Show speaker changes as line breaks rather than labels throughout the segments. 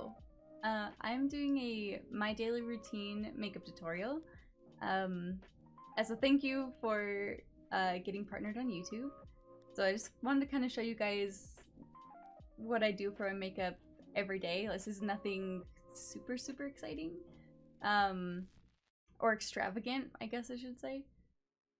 So, I'm doing a my daily routine makeup tutorial as a thank you for getting partnered on YouTube. So I just wanted to kind of show you guys what I do for my makeup every day. This is nothing super exciting or extravagant, I guess I should say.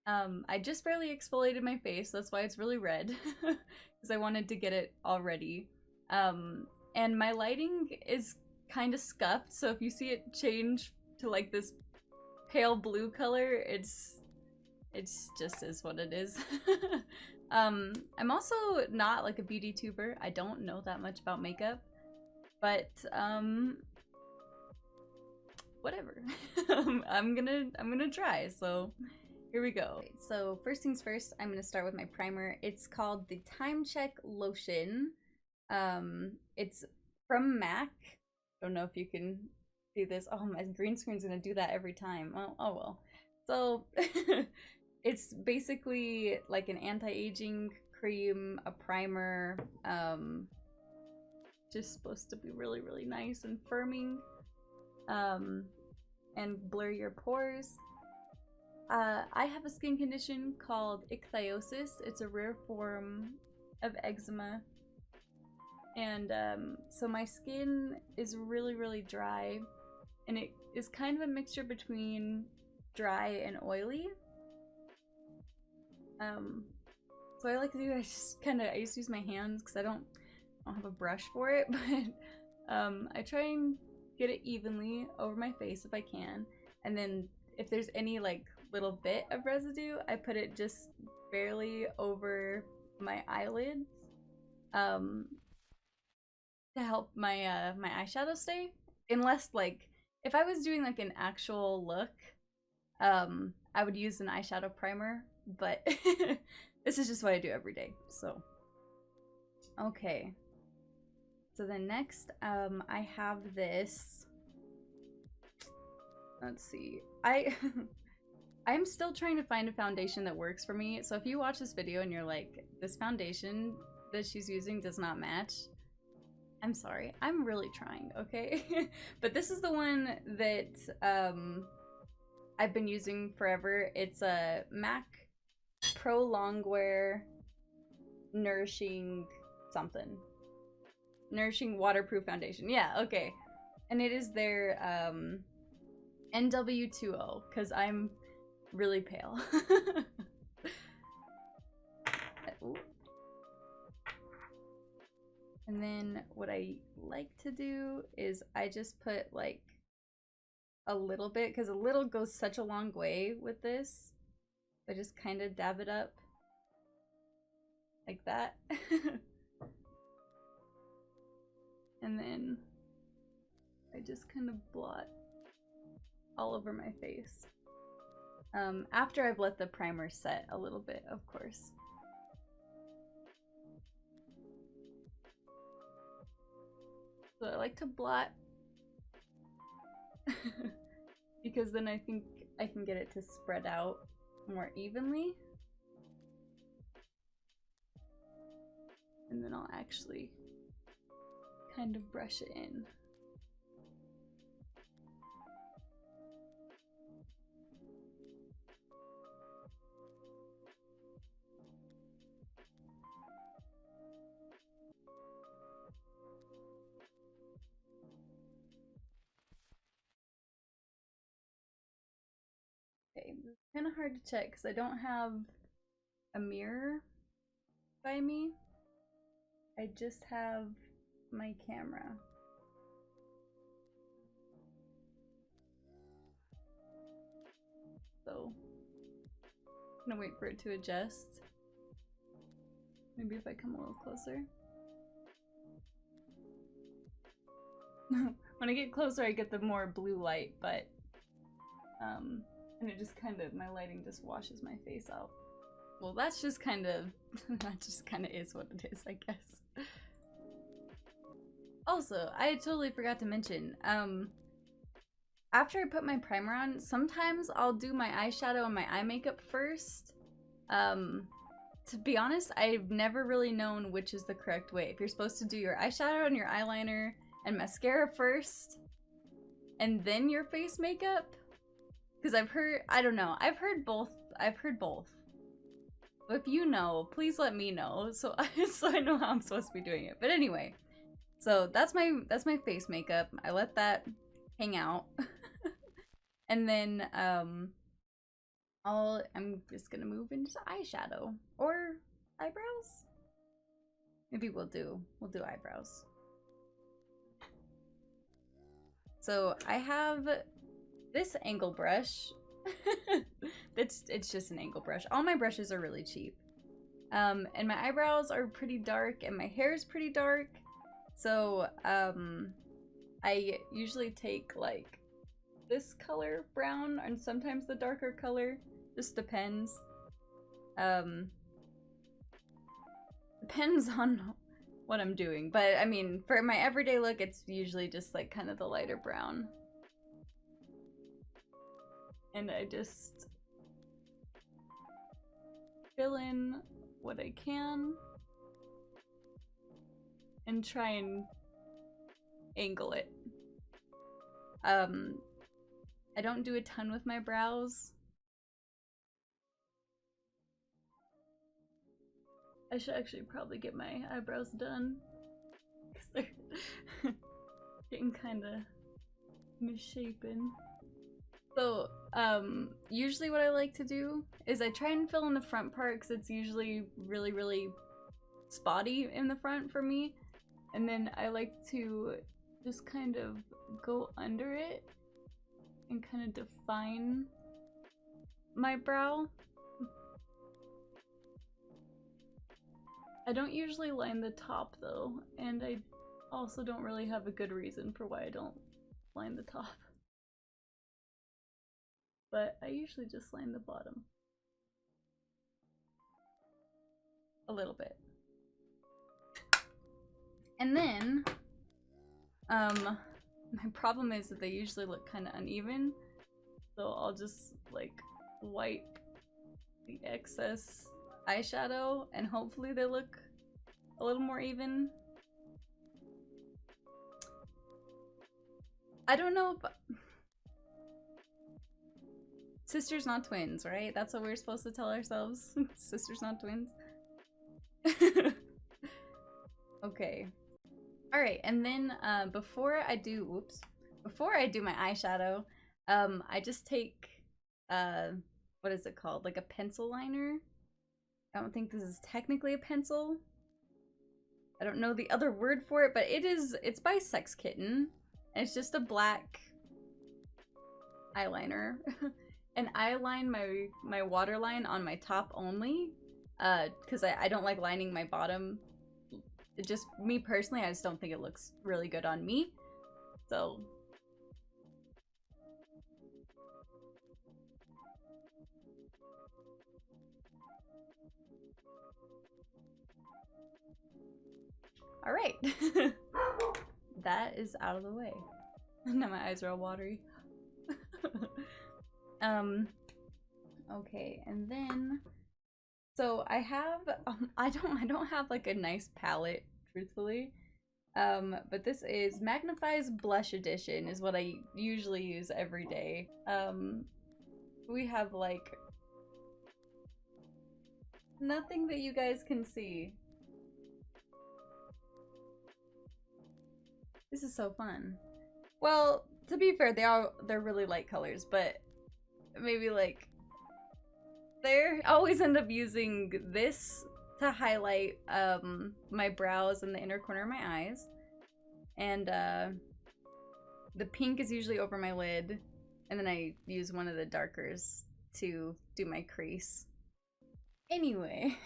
I just barely exfoliated my face, that's why it's really red, because I wanted to get it all ready. And my lighting is kind of scuffed, so if you see it change to like this pale blue color, it's just is what it is. I'm also not like a beauty tuber. I don't know that much about makeup, but whatever. I'm gonna try. So here we go. So first things first, I'm gonna start with my primer. It's called the Time Check Lotion. It's from MAC. Don't know if you can see this. Oh, my green screen's gonna do that every time. Oh well. So it's basically like an anti-aging cream, a primer, just supposed to be really nice and firming, and blur your pores. I have a skin condition called ichthyosis. It's a rare form of eczema. And so my skin is really dry, and it is kind of a mixture between dry and oily. So I like to do, I just use my hands because I don't have a brush for it, but I try and get it evenly over my face if I can, and then if there's any like little bit of residue, I put it just barely over my eyelids to help my my eyeshadow stay. Unless like if I was doing like an actual look, I would use an eyeshadow primer, but this is just what I do every day. So okay, so then next I have this, let's see, I'm still trying to find a foundation that works for me. So if you watch this video and you're like, this foundation that she's using does not match, I'm sorry, I'm really trying, okay? But this is the one that I've been using forever. It's a MAC Pro Longwear Nourishing something. Nourishing Waterproof Foundation. Yeah, okay. And it is their NW20, because I'm really pale. Ooh. And then what I like to do is I just put like a little bit, because a little goes such a long way with this. I just kind of dab it up like that. And then I just kind of blot all over my face. After I've let the primer set a little bit, of course. So I like to blot because then I think I can get it to spread out more evenly. And then I'll actually kind of brush it in. Okay, it's kind of hard to check because I don't have a mirror by me. I just have my camera. So I'm gonna wait for it to adjust. Maybe if I come a little closer. When I get closer, I get the more blue light, but and it just kind of, my lighting just washes my face out. Well, that's just kind of, that just kind of is what it is, I guess. Also, I totally forgot to mention, after I put my primer on, sometimes I'll do my eyeshadow and my eye makeup first. To be honest, I've never really known which is the correct way. If you're supposed to do your eyeshadow and your eyeliner and mascara first, and then your face makeup? Because I don't know, I've heard both. If you know, please let me know so I know how I'm supposed to be doing it. But anyway, so that's my face makeup. I let that hang out. And then I'm just gonna move into eyeshadow or eyebrows. Maybe we'll do eyebrows. So I have this angle brush. It's just an angle brush. All my brushes are really cheap. And my eyebrows are pretty dark and my hair is pretty dark. So I usually take like this color brown and sometimes the darker color. Just depends. Depends on what I'm doing. But I mean, for my everyday look, it's usually just like kind of the lighter brown. And I just fill in what I can and try and angle it. I don't do a ton with my brows. I should actually probably get my eyebrows done because they're getting kind of misshapen. So, usually what I like to do is I try and fill in the front part because it's usually really, really spotty in the front for me. And then I like to just kind of go under it and kind of define my brow. I don't usually line the top though, and I also don't really have a good reason for why I don't line the top. But I usually just line the bottom. A little bit. And then, my problem is that they usually look kind of uneven. So I'll just like wipe the excess eyeshadow and hopefully they look a little more even. I don't know if... Sisters not twins, right? That's what we're supposed to tell ourselves. Sisters not twins. Okay. Alright, and then before I do my eyeshadow, I just take what is it called? Like a pencil liner. I don't think this is technically a pencil. I don't know the other word for it, but it's by Sex Kitten. And it's just a black eyeliner. And I line my waterline on my top only, because I don't like lining my bottom. It just, me personally, I just don't think it looks really good on me. So all right. That is out of the way. Now my eyes are all watery. Okay, and then so I have I don't have like a nice palette, truthfully. But this is Magnifies Blush Edition is what I usually use every day. We have like nothing that you guys can see. This is so fun. Well, to be fair, they're really light colors, but maybe like they always end up using this to highlight my brows and the inner corner of my eyes. And the pink is usually over my lid, and then I use one of the darkers to do my crease. Anyway,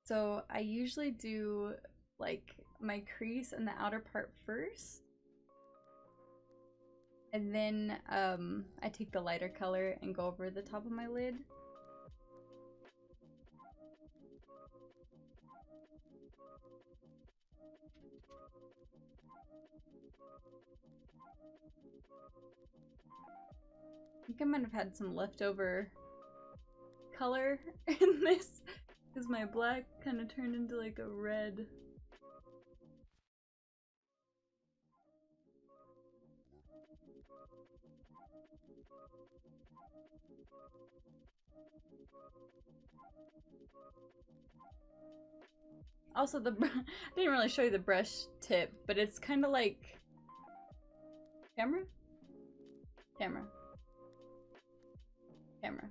so I usually do like my crease and the outer part first. And then I take the lighter color and go over the top of my lid. I think I might have had some leftover color in this because my black kind of turned into like a red Also, I didn't really show you the brush tip, but it's kind of like camera, camera, camera.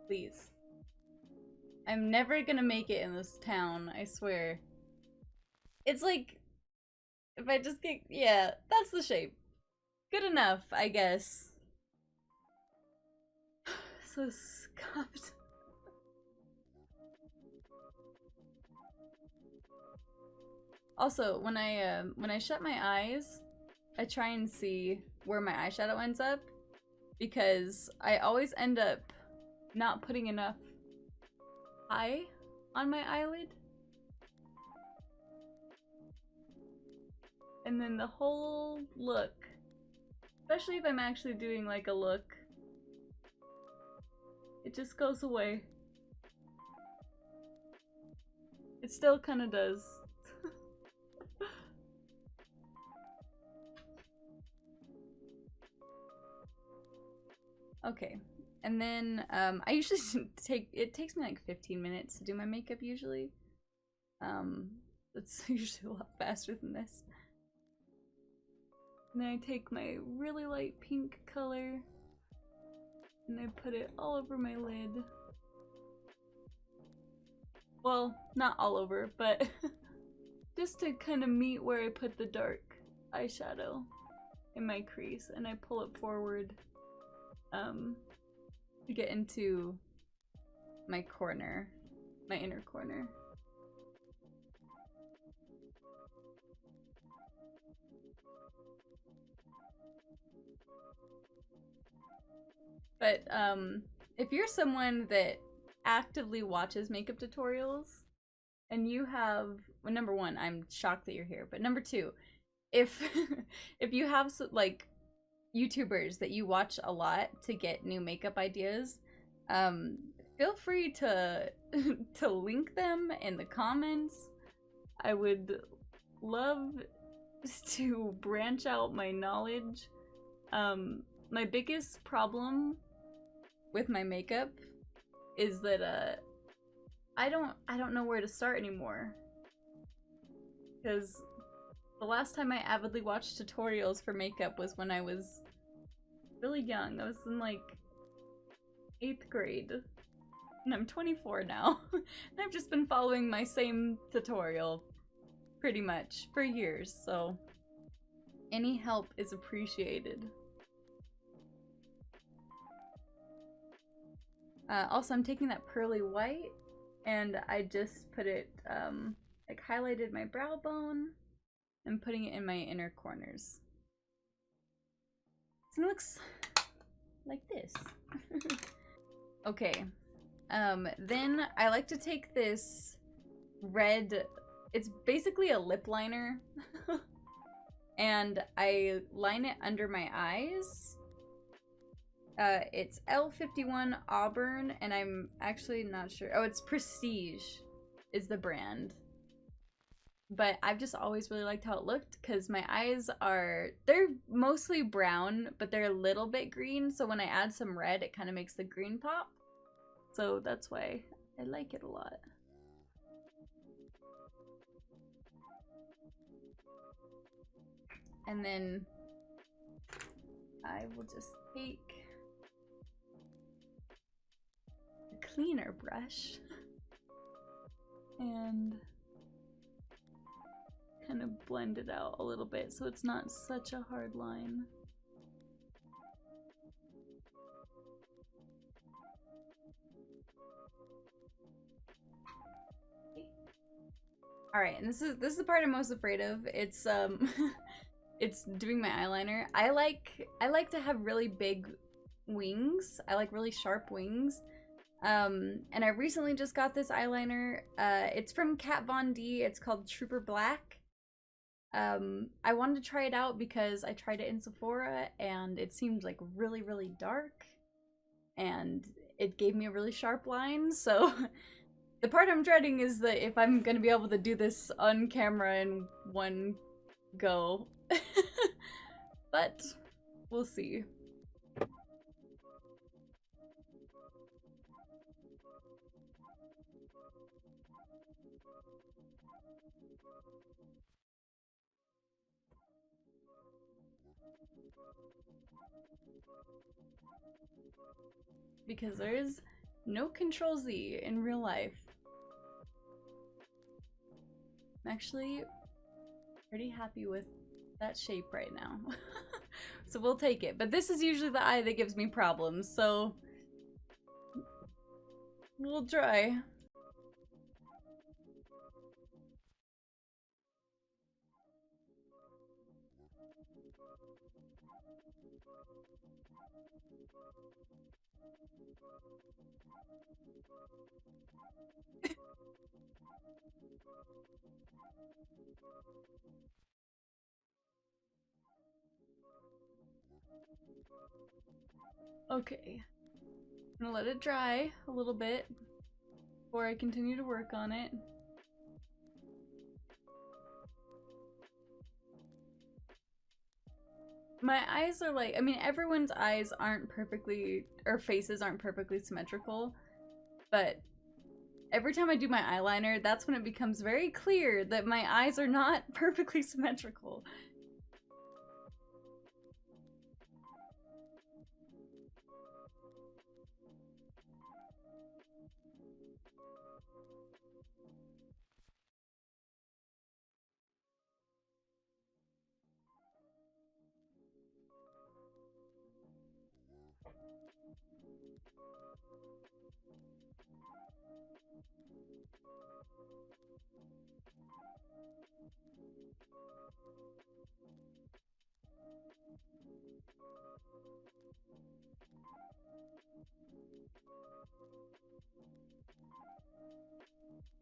Please. I'm never gonna make it in this town, I swear. It's like, if I just get, yeah, that's the shape. Good enough, I guess. So scuffed. Also, when I shut my eyes, I try and see where my eyeshadow ends up, because I always end up not putting enough eye on my eyelid. And then the whole look, especially if I'm actually doing like a look, it just goes away. It still kind of does. Okay, and then I usually it takes me like 15 minutes to do my makeup usually. It's usually a lot faster than this. And then I take my really light pink color and I put it all over my lid. Well, not all over, but just to kind of meet where I put the dark eyeshadow in my crease, and I pull it forward to get into my corner, my inner corner. But if you're someone that actively watches makeup tutorials and you have, well, number one, I'm shocked that you're here, but number two, if if you have like YouTubers that you watch a lot to get new makeup ideas, feel free to to link them in the comments. I would love to branch out my knowledge. My biggest problem with my makeup is that I don't know where to start anymore, because the last time I avidly watched tutorials for makeup was when I was really young. I was in like 8th grade, and I'm 24 now. And I've just been following my same tutorial pretty much for years, so any help is appreciated. Also, I'm taking that pearly white and I just put it, like highlighted my brow bone and putting it in my inner corners. So it looks like this. Okay, then I like to take this red, it's basically a lip liner, and I line it under my eyes. It's L51 Auburn, and I'm actually not sure. Oh, it's Prestige is the brand. But I've just always really liked how it looked, because my eyes are, they're mostly brown, but they're a little bit green, so when I add some red, it kind of makes the green pop. So that's why I like it a lot. And then I will just take a cleaner brush and kind of blend it out a little bit so it's not such a hard line. All right, and this is the part I'm most afraid of. It's it's doing my eyeliner. I like to have really big wings. I like really sharp wings. And I recently just got this eyeliner. It's from Kat Von D. It's called Trooper Black. I wanted to try it out because I tried it in Sephora and it seemed like really, really dark. And it gave me a really sharp line, so the part I'm dreading is that if I'm gonna be able to do this on camera in one go. but we'll see. Because there is no Control Z in real life. I'm actually pretty happy with that shape right now. So we'll take it. But this is usually the eye that gives me problems, so we'll try. Okay. I'm gonna let it dry a little bit before I continue to work on it. My eyes are like, I mean, everyone's eyes aren't perfectly, or faces aren't perfectly symmetrical, but every time I do my eyeliner, that's when it becomes very clear that my eyes are not perfectly symmetrical.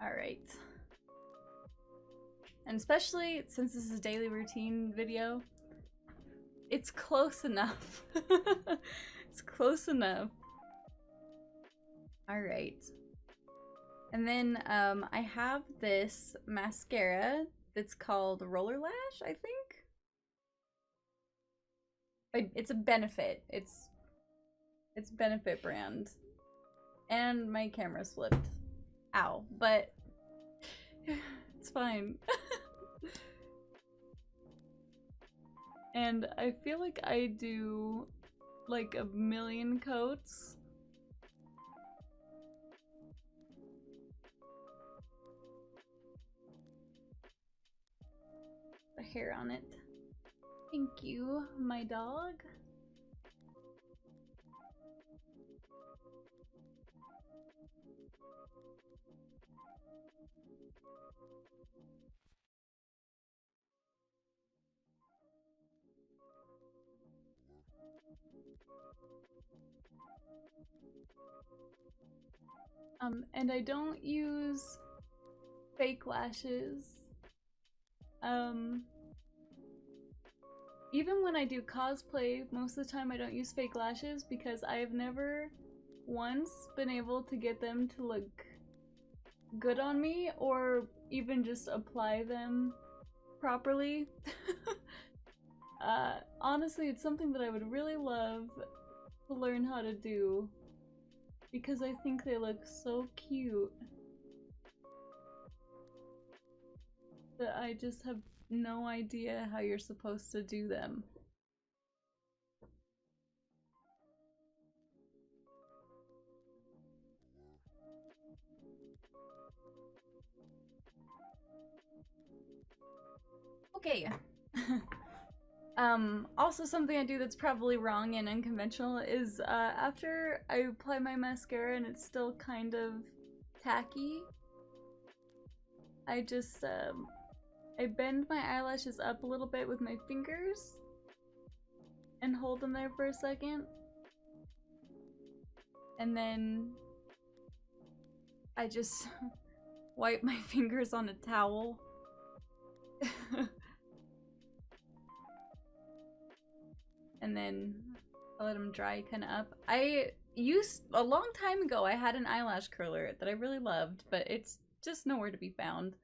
Alright. And especially since this is a daily routine video, it's close enough. It's close enough. Alright. And then I have this mascara that's called Roller Lash, I think? It's a Benefit. It's Benefit brand. And my camera's flipped. Ow. But it's fine. And I feel like I do like a million coats. The hair on it. Thank you, my dog. And I don't use fake lashes. Even when I do cosplay, most of the time I don't use fake lashes because I have never once been able to get them to look good on me or even just apply them properly. Honestly, it's something that I would really love to learn how to do because I think they look so cute that I just have no idea how you're supposed to do them. Okay. Also something I do that's probably wrong and unconventional is after I apply my mascara and it's still kind of tacky, I just I bend my eyelashes up a little bit with my fingers and hold them there for a second. And then I just wipe my fingers on a towel. And then I let them dry kind of up. I used, a long time ago, I had an eyelash curler that I really loved, but it's just nowhere to be found.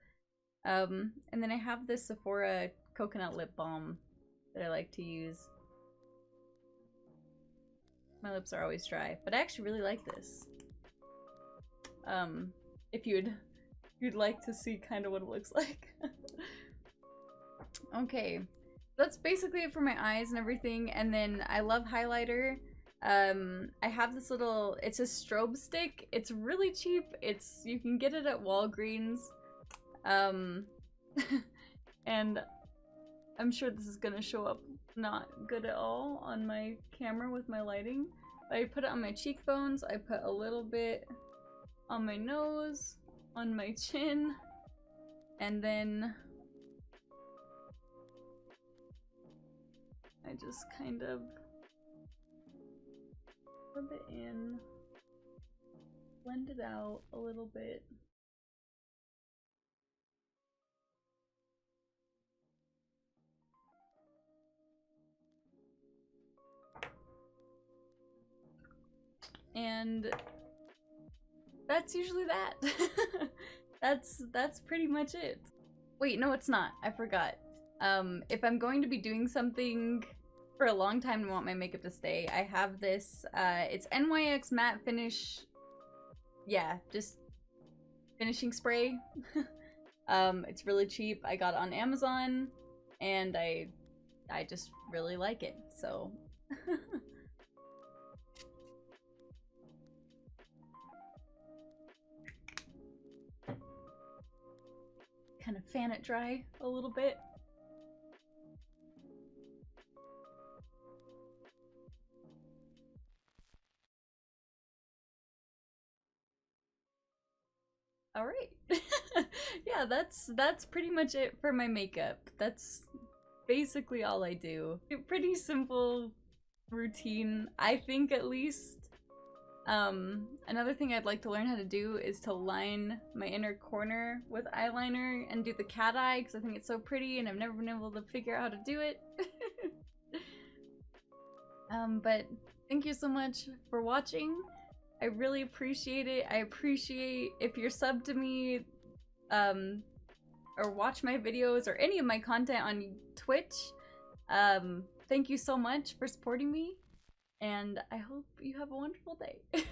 And then I have this Sephora coconut lip balm that I like to use. My lips are always dry, but I actually really like this. If you'd like to see kind of what it looks like. Okay, that's basically it for my eyes and everything. And then I love highlighter. I have this little, it's a strobe stick. It's really cheap. You can get it at Walgreens. And I'm sure this is gonna show up not good at all on my camera with my lighting. I put it on my cheekbones. I put a little bit on my nose, on my chin, and then I just kind of rub it in, blend it out a little bit. And that's usually that. That's pretty much it. Wait, no, it's not. I forgot. If I'm going to be doing something for a long time and want my makeup to stay, I have this, it's NYX matte finish, yeah, just finishing spray. It's really cheap. I got it on Amazon, and I just really like it, so. Kind of fan it dry a little bit. All right. Yeah, that's pretty much it for my makeup. That's basically all I do. Pretty simple routine, I think, at least. Another thing I'd like to learn how to do is to line my inner corner with eyeliner and do the cat eye, because I think it's so pretty and I've never been able to figure out how to do it. But thank you so much for watching. I really appreciate it. I appreciate if you're subbed to me, or watch my videos or any of my content on Twitch. Thank you so much for supporting me, and I hope you have a wonderful day.